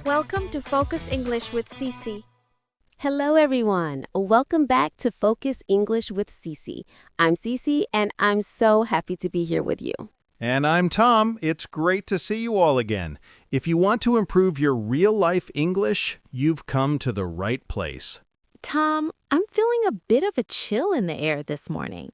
Welcome to Focus English with Cece. Hello, everyone. Welcome back to Focus English with Cece. I'm Cece, and I'm so happy to be here with you. And I'm Tom. It's great to see you all again. If you want to improve your real-life English, you've come to the right place. Tom, I'm feeling a bit of a chill in the air this morning.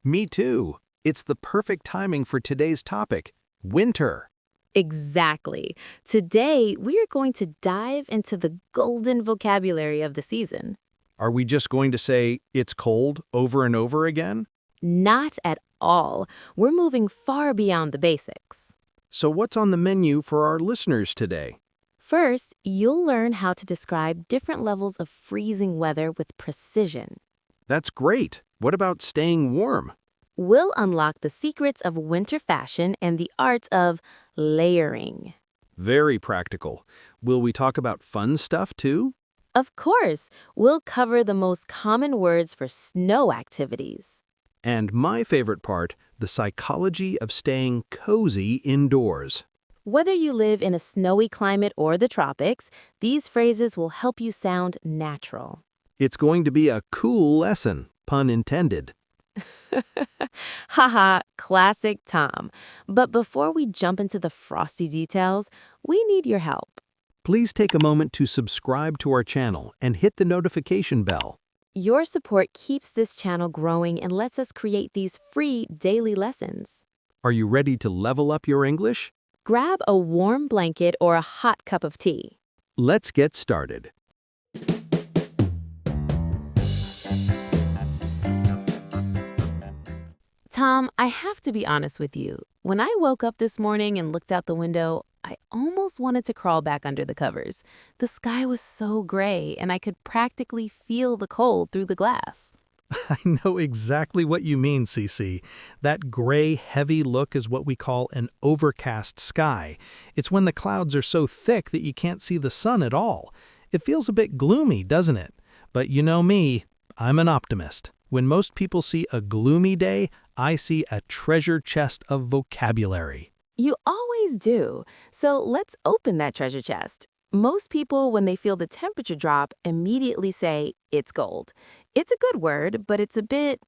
Me too. It's the perfect timing for today's topic, winter. Exactly. Today, we are going to dive into the golden vocabulary of the season. Are we just going to say, it's cold, over and over again? Not at all. We're moving far beyond the basics. So what's on the menu for our listeners today? First, you'll learn how to describe different levels of freezing weather with precision. That's great. What about staying warm? We'll unlock the secrets of winter fashion and the arts of layering. Very practical. Will we talk about fun stuff too? Of course, we'll cover the most common words for snow activities. And my favorite part, the psychology of staying cozy indoors. Whether you live in a snowy climate or the tropics, these phrases will help you sound natural. It's going to be a cool lesson, pun intended. Haha, classic Tom. But before we jump into the frosty details, we need your help. Please take a moment to subscribe to our channel and hit the notification bell. Your support keeps this channel growing and lets us create these free daily lessons. Are you ready to level up your English? Grab a warm blanket or a hot cup of tea. Let's get started. Tom, I have to be honest with you. When I woke up this morning and looked out the window, I almost wanted to crawl back under the covers. The sky was so gray, and I could practically feel the cold through the glass. I know exactly what you mean, Cece. That gray, heavy look is what we call an overcast sky. It's when the clouds are so thick that you can't see the sun at all. It feels a bit gloomy, doesn't it? But you know me, I'm an optimist. When most people see a gloomy day, I see a treasure chest of vocabulary. You always do. So let's open that treasure chest. Most people, when they feel the temperature drop, immediately say, it's cold. It's a good word, but it's a bit,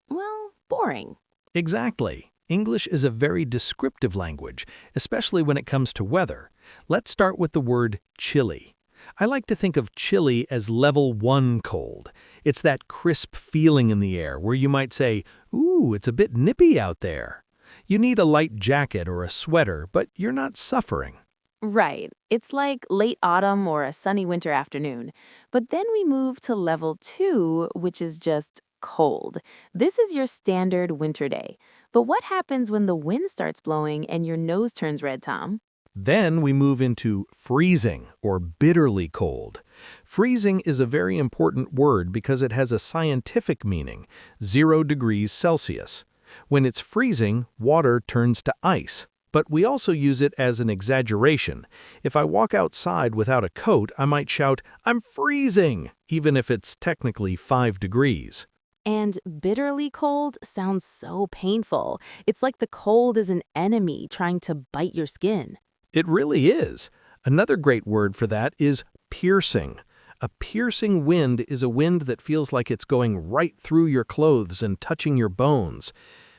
well, boring. Exactly. English is a very descriptive language, especially when it comes to weather. Let's start with the word chilly. I like to think of chilly as level 1 cold. It's that crisp feeling in the air where you might say, ooh, it's a bit nippy out there. You need a light jacket or a sweater, but you're not suffering. Right. It's like late autumn or a sunny winter afternoon. But then we move to level 2, which is just cold. This is your standard winter day. But what happens when the wind starts blowing and your nose turns red, Tom? Then we move into freezing, or bitterly cold. Freezing is a very important word because it has a scientific meaning, 0 degrees Celsius. When it's freezing, water turns to ice. But we also use it as an exaggeration. If I walk outside without a coat, I might shout, I'm freezing, even if it's technically 5 degrees. And bitterly cold sounds so painful. It's like the cold is an enemy trying to bite your skin. It really is. Another great word for that is piercing. A piercing wind is a wind that feels like it's going right through your clothes and touching your bones.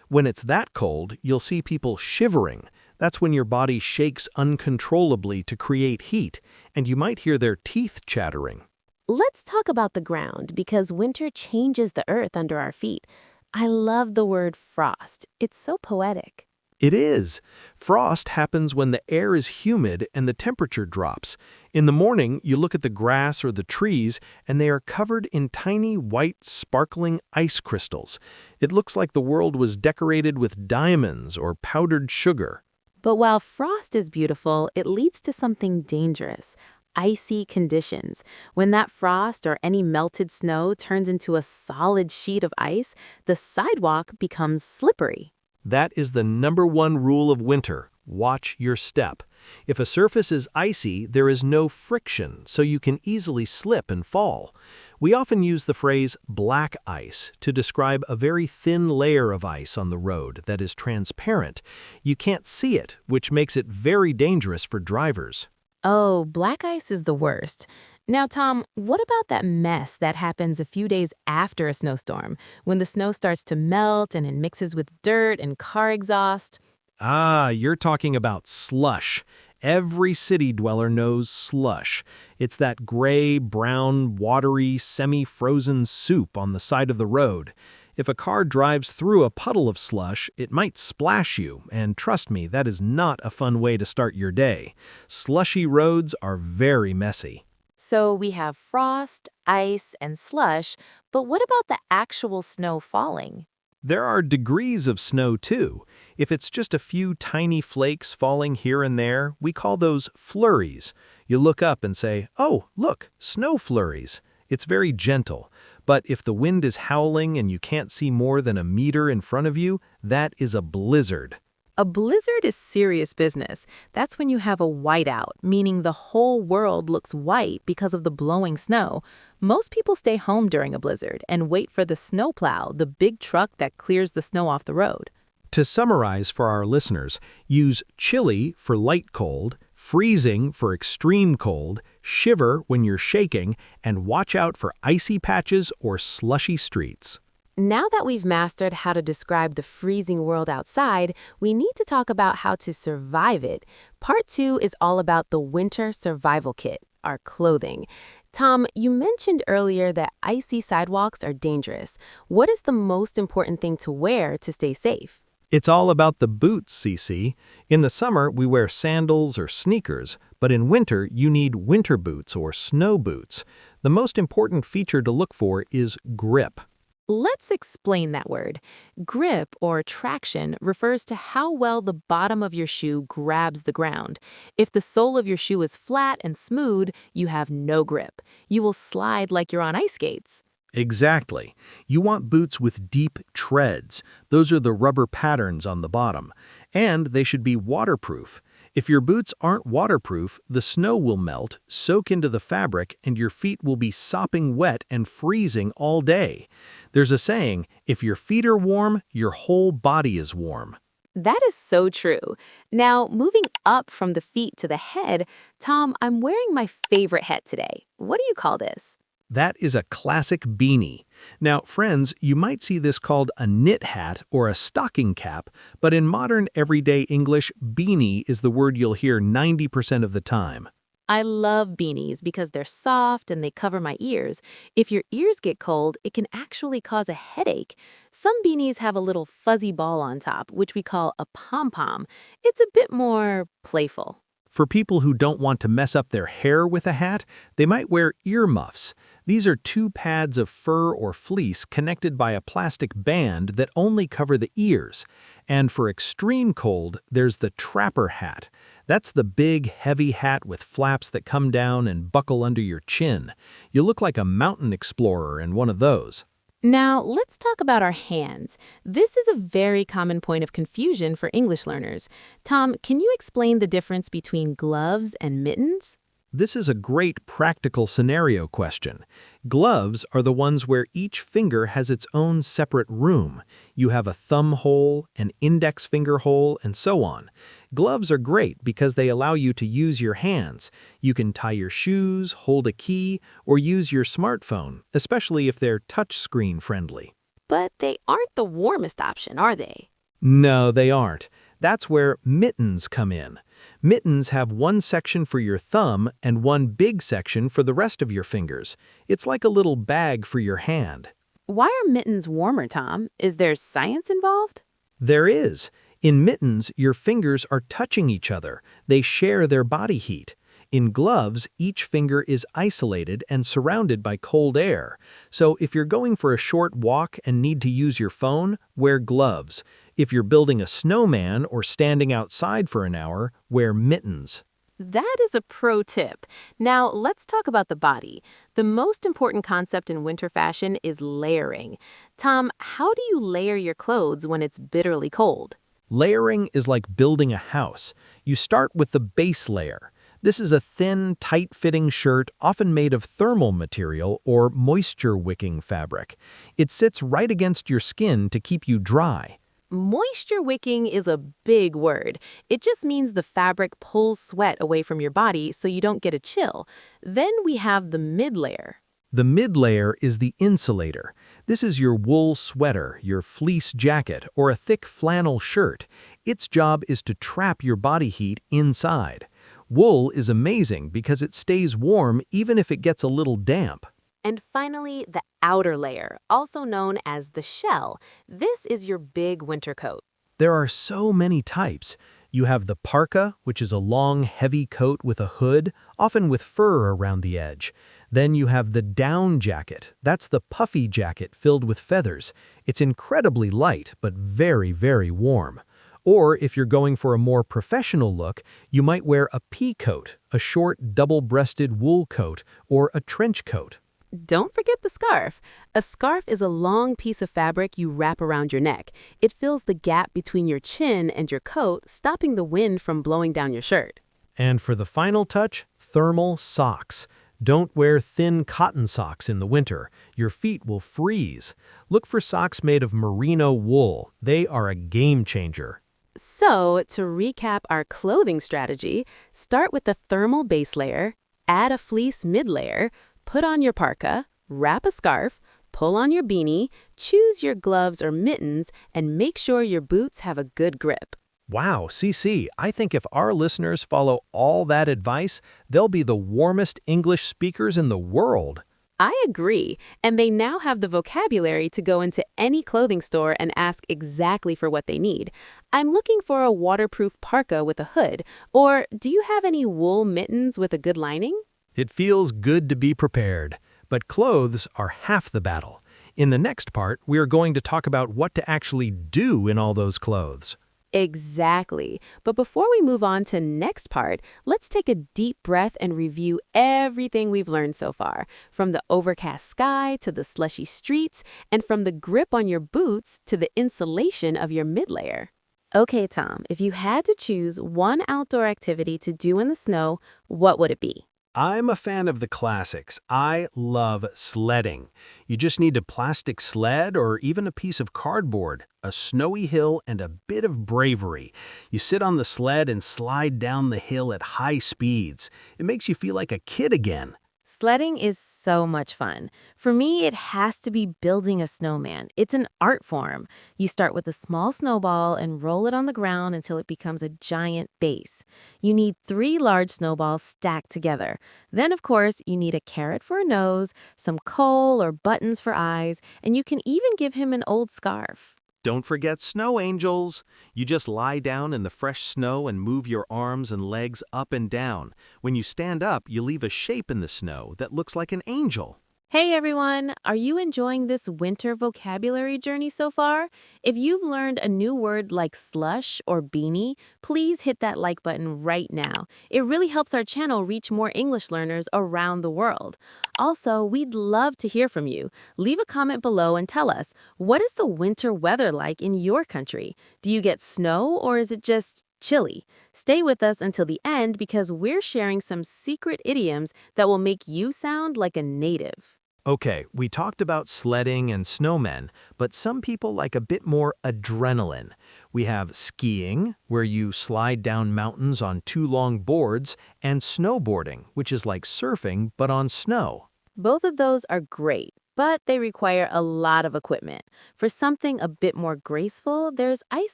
When it's that cold, you'll see people shivering. That's when your body shakes uncontrollably to create heat, and you might hear their teeth chattering. Let's talk about the ground because winter changes the earth under our feet. I love the word frost. It's so poetic. It is. Frost happens when the air is humid and the temperature drops. In the morning, you look at the grass or the trees, and they are covered in tiny, white, sparkling ice crystals. It looks like the world was decorated with diamonds or powdered sugar. But while frost is beautiful, it leads to something dangerous. Icy conditions. When that frost or any melted snow turns into a solid sheet of ice, the sidewalk becomes slippery. That is the #1 rule of winter. Watch your step. If a surface is icy, there is no friction, so you can easily slip and fall. We often use the phrase black ice to describe a very thin layer of ice on the road that is transparent. You can't see it, which makes it very dangerous for drivers. Oh, black ice is the worst. Now, Tom, what about that mess that happens a few days after a snowstorm, when the snow starts to melt and it mixes with dirt and car exhaust? Ah, you're talking about slush. Every city dweller knows slush. It's that gray, brown, watery, semi-frozen soup on the side of the road. If a car drives through a puddle of slush, it might splash you, and trust me, that is not a fun way to start your day. Slushy roads are very messy. So we have frost, ice, and slush, but what about the actual snow falling? There are degrees of snow too. If it's just a few tiny flakes falling here and there, we call those flurries. You look up and say, "Oh, look, snow flurries." It's very gentle. But if the wind is howling and you can't see more than a meter in front of you, that is a blizzard. A blizzard is serious business. That's when you have a whiteout, meaning the whole world looks white because of the blowing snow. Most people stay home during a blizzard and wait for the snowplow, the big truck that clears the snow off the road. To summarize for our listeners, use chilly for light cold, freezing for extreme cold, shiver when you're shaking, and watch out for icy patches or slushy streets. Now that we've mastered how to describe the freezing world outside, we need to talk about how to survive it. Part 2 is all about the winter survival kit, our clothing. Tom, you mentioned earlier that icy sidewalks are dangerous. What is the most important thing to wear to stay safe? It's all about the boots, CC. In the summer, we wear sandals or sneakers, but in winter, you need winter boots or snow boots. The most important feature to look for is grip. Let's explain that word. Grip or traction refers to how well the bottom of your shoe grabs the ground. If the sole of your shoe is flat and smooth, you have no grip. You will slide like you're on ice skates. Exactly. You want boots with deep treads. Those are the rubber patterns on the bottom. And they should be waterproof. If your boots aren't waterproof, the snow will melt, soak into the fabric, and your feet will be sopping wet and freezing all day. There's a saying, if your feet are warm, your whole body is warm. That is so true. Now, moving up from the feet to the head, Tom, I'm wearing my favorite hat today. What do you call this? That is a classic beanie. Now, friends, you might see this called a knit hat or a stocking cap, but in modern everyday English, beanie is the word you'll hear 90% of the time. I love beanies because they're soft and they cover my ears. If your ears get cold, it can actually cause a headache. Some beanies have a little fuzzy ball on top, which we call a pom-pom. It's a bit more playful. For people who don't want to mess up their hair with a hat, they might wear earmuffs. These are two pads of fur or fleece connected by a plastic band that only cover the ears. And for extreme cold, there's the trapper hat. That's the big, heavy hat with flaps that come down and buckle under your chin. You look like a mountain explorer in one of those. Now, let's talk about our hands. This is a very common point of confusion for English learners. Tom, can you explain the difference between gloves and mittens? This is a great practical scenario question. Gloves are the ones where each finger has its own separate room. You have a thumb hole, an index finger hole, and so on. Gloves are great because they allow you to use your hands. You can tie your shoes, hold a key, or use your smartphone, especially if they're touchscreen friendly. But they aren't the warmest option, are they? No, they aren't. That's where mittens come in. Mittens have one section for your thumb and one big section for the rest of your fingers. It's like a little bag for your hand. Why are mittens warmer, Tom? Is there science involved? There is. In mittens, your fingers are touching each other. They share their body heat. In gloves, each finger is isolated and surrounded by cold air. So if you're going for a short walk and need to use your phone, wear gloves. If you're building a snowman or standing outside for an hour, wear mittens. That is a pro tip. Now, let's talk about the body. The most important concept in winter fashion is layering. Tom, how do you layer your clothes when it's bitterly cold? Layering is like building a house. You start with the base layer. This is a thin, tight-fitting shirt often made of thermal material or moisture-wicking fabric. It sits right against your skin to keep you dry. Moisture wicking is a big word. It just means the fabric pulls sweat away from your body so you don't get a chill. Then we have the mid layer. The mid layer is the insulator. This is your wool sweater, your fleece jacket, or a thick flannel shirt. Its job is to trap your body heat inside. Wool is amazing because it stays warm even if it gets a little damp. And finally, the outer layer, also known as the shell. This is your big winter coat. There are so many types. You have the parka, which is a long, heavy coat with a hood, often with fur around the edge. Then you have the down jacket. That's the puffy jacket filled with feathers. It's incredibly light, but very, very warm. Or if you're going for a more professional look, you might wear a pea coat, a short, double-breasted wool coat, or a trench coat. Don't forget the scarf. A scarf is a long piece of fabric you wrap around your neck. It fills the gap between your chin and your coat, stopping the wind from blowing down your shirt. And for the final touch, thermal socks. Don't wear thin cotton socks in the winter. Your feet will freeze. Look for socks made of merino wool. They are a game changer. So, to recap our clothing strategy, start with the thermal base layer, add a fleece mid-layer, put on your parka, wrap a scarf, pull on your beanie, choose your gloves or mittens, and make sure your boots have a good grip. Wow, CC, I think if our listeners follow all that advice, they'll be the warmest English speakers in the world. I agree, and they now have the vocabulary to go into any clothing store and ask exactly for what they need. I'm looking for a waterproof parka with a hood, or do you have any wool mittens with a good lining? It feels good to be prepared, but clothes are half the battle. In the next part, we are going to talk about what to actually do in all those clothes. Exactly. But before we move on to next part, let's take a deep breath and review everything we've learned so far, from the overcast sky to the slushy streets, and from the grip on your boots to the insulation of your mid-layer. Okay, Tom, if you had to choose one outdoor activity to do in the snow, what would it be? I'm a fan of the classics. I love sledding. You just need a plastic sled or even a piece of cardboard, a snowy hill, and a bit of bravery. You sit on the sled and slide down the hill at high speeds. It makes you feel like a kid again. Sledding is so much fun. For me, it has to be building a snowman. It's an art form. You start with a small snowball and roll it on the ground until it becomes a giant base. You need 3 large snowballs stacked together. Then, of course, you need a carrot for a nose, some coal or buttons for eyes, and you can even give him an old scarf. Don't forget snow angels. You just lie down in the fresh snow and move your arms and legs up and down. When you stand up, you leave a shape in the snow that looks like an angel. Hey everyone, are you enjoying this winter vocabulary journey so far? If you've learned a new word like slush or beanie, please hit that like button right now. It really helps our channel reach more English learners around the world. Also, we'd love to hear from you. Leave a comment below and tell us, what is the winter weather like in your country? Do you get snow or is it just chilly? Stay with us until the end because we're sharing some secret idioms that will make you sound like a native. Okay, we talked about sledding and snowmen, but some people like a bit more adrenaline. We have skiing, where you slide down mountains on 2 long boards, and snowboarding, which is like surfing but on snow. Both of those are great, but they require a lot of equipment. For something a bit more graceful, there's ice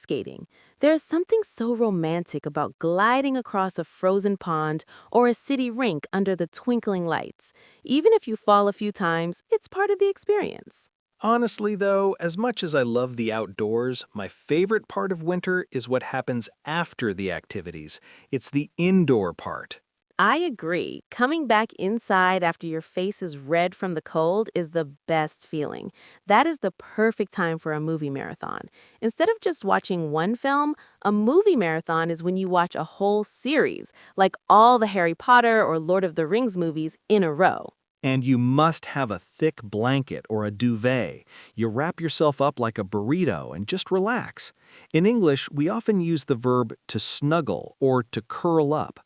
skating. There's something so romantic about gliding across a frozen pond or a city rink under the twinkling lights. Even if you fall a few times, it's part of the experience. Honestly, though, as much as I love the outdoors, my favorite part of winter is what happens after the activities. It's the indoor part. I agree. Coming back inside after your face is red from the cold is the best feeling. That is the perfect time for a movie marathon. Instead of just watching one film, a movie marathon is when you watch a whole series, like all the Harry Potter or Lord of the Rings movies in a row. And you must have a thick blanket or a duvet. You wrap yourself up like a burrito and just relax. In English, we often use the verb to snuggle or to curl up.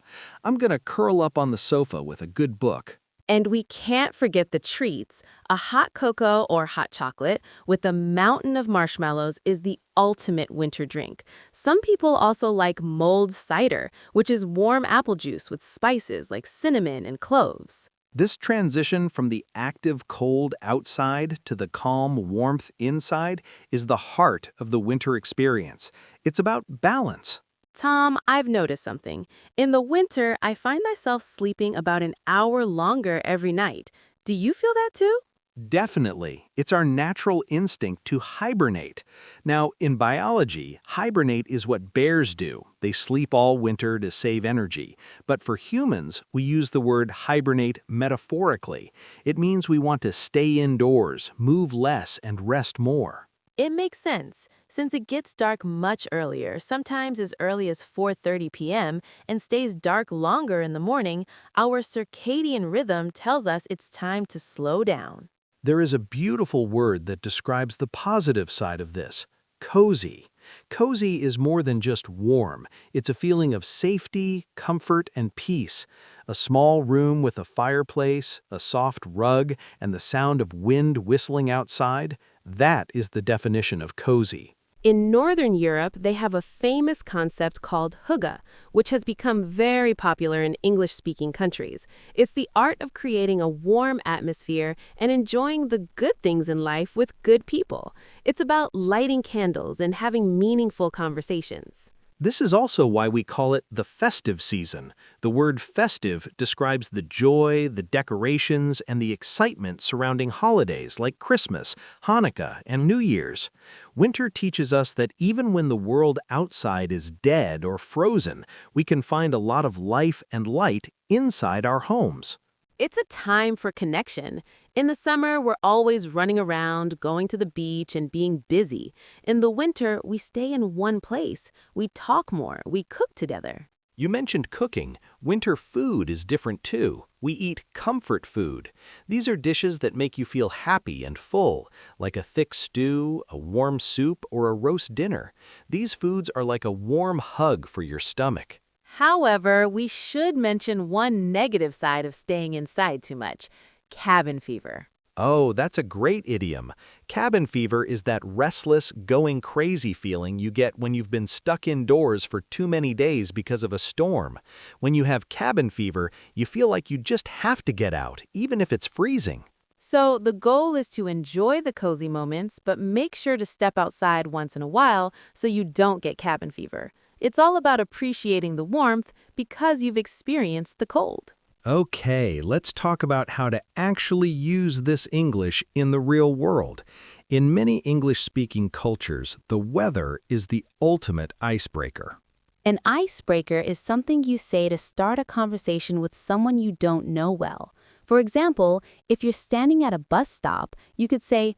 I'm going to curl up on the sofa with a good book. And we can't forget the treats. A hot cocoa or hot chocolate with a mountain of marshmallows is the ultimate winter drink. Some people also like mulled cider, which is warm apple juice with spices like cinnamon and cloves. This transition from the active cold outside to the calm warmth inside is the heart of the winter experience. It's about balance. Tom, I've noticed something. In the winter, I find myself sleeping about an hour longer every night. Do you feel that too? Definitely. It's our natural instinct to hibernate. Now, in biology, hibernate is what bears do. They sleep all winter to save energy. But for humans, we use the word hibernate metaphorically. It means we want to stay indoors, move less, and rest more. It makes sense, since it gets dark much earlier, sometimes as early as 4:30 p.m., and stays dark longer in the morning. Our circadian rhythm tells us it's time to slow down. There is a beautiful word that describes the positive side of this: cozy. Cozy is more than just warm. It's a feeling of safety, comfort, and peace. A small room with a fireplace, a soft rug, and the sound of wind whistling outside, that is the definition of cozy. In Northern Europe, they have a famous concept called hygge, which has become very popular in English-speaking countries. It's the art of creating a warm atmosphere and enjoying the good things in life with good people. It's about lighting candles and having meaningful conversations. This is also why we call it the festive season. The word festive describes the joy, the decorations, and the excitement surrounding holidays like Christmas, Hanukkah, and New Year's. Winter teaches us that even when the world outside is dead or frozen, we can find a lot of life and light inside our homes. It's a time for connection. In the summer, we're always running around, going to the beach, and being busy. In the winter, we stay in one place. We talk more. We cook together. You mentioned cooking. Winter food is different too. We eat comfort food. These are dishes that make you feel happy and full, like a thick stew, a warm soup, or a roast dinner. These foods are like a warm hug for your stomach. However, we should mention one negative side of staying inside too much: cabin fever. Oh, that's a great idiom. Cabin fever is that restless, going crazy feeling you get when you've been stuck indoors for too many days because of a storm. When you have cabin fever, you feel like you just have to get out, even if it's freezing. So the goal is to enjoy the cozy moments, but make sure to step outside once in a while so you don't get cabin fever. It's all about appreciating the warmth because you've experienced the cold. Okay, let's talk about how to actually use this English in the real world. In many English-speaking cultures, the weather is the ultimate icebreaker. An icebreaker is something you say to start a conversation with someone you don't know well. For example, if you're standing at a bus stop, you could say,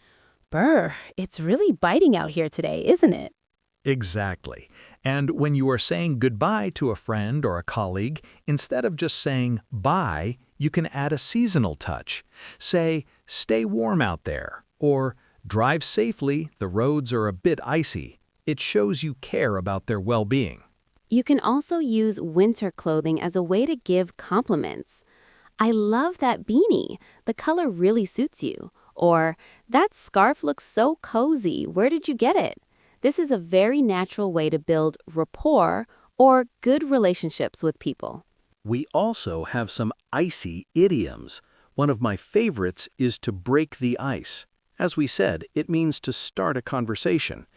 "Brr, it's really biting out here today, isn't it?" Exactly. And when you are saying goodbye to a friend or a colleague, instead of just saying bye, you can add a seasonal touch. Say, "Stay warm out there," or "Drive safely, the roads are a bit icy." It shows you care about their well-being. You can also use winter clothing as a way to give compliments. "I love that beanie. The color really suits you." Or, "That scarf looks so cozy. Where did you get it?" This is a very natural way to build rapport or good relationships with people. We also have some icy idioms. One of my favorites is to break the ice. As we said, it means to start a conversation.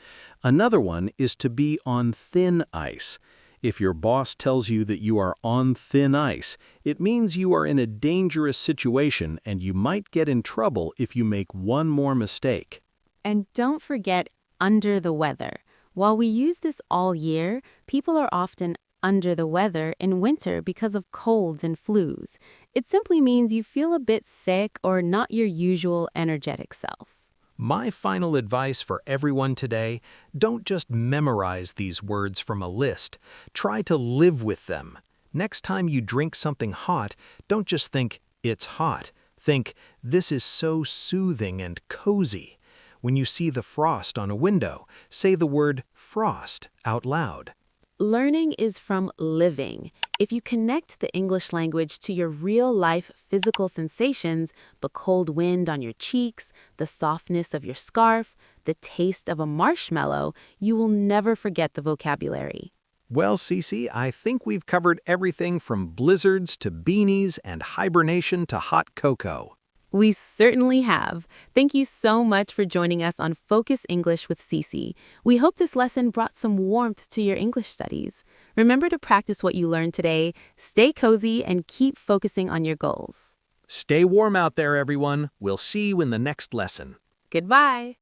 Another one is to be on thin ice. If your boss tells you that you are on thin ice, it means you are in a dangerous situation and you might get in trouble if you make one more mistake. And don't forget under the weather. While we use this all year, people are often under the weather in winter because of colds and flus. It simply means you feel a bit sick or not your usual energetic self. My final advice for everyone today: don't just memorize these words from a list. Try to live with them. Next time you drink something hot, don't just think, "It's hot." Think, "This is so soothing and cozy." When you see the frost on a window, say the word frost out loud. Learning is from living. If you connect the English language to your real-life physical sensations, the cold wind on your cheeks, the softness of your scarf, the taste of a marshmallow, you will never forget the vocabulary. Well, Cece, I think we've covered everything from blizzards to beanies and hibernation to hot cocoa. We certainly have. Thank you so much for joining us on Focus English with Cece. We hope this lesson brought some warmth to your English studies. Remember to practice what you learned today, stay cozy, and keep focusing on your goals. Stay warm out there, everyone. We'll see you in the next lesson. Goodbye.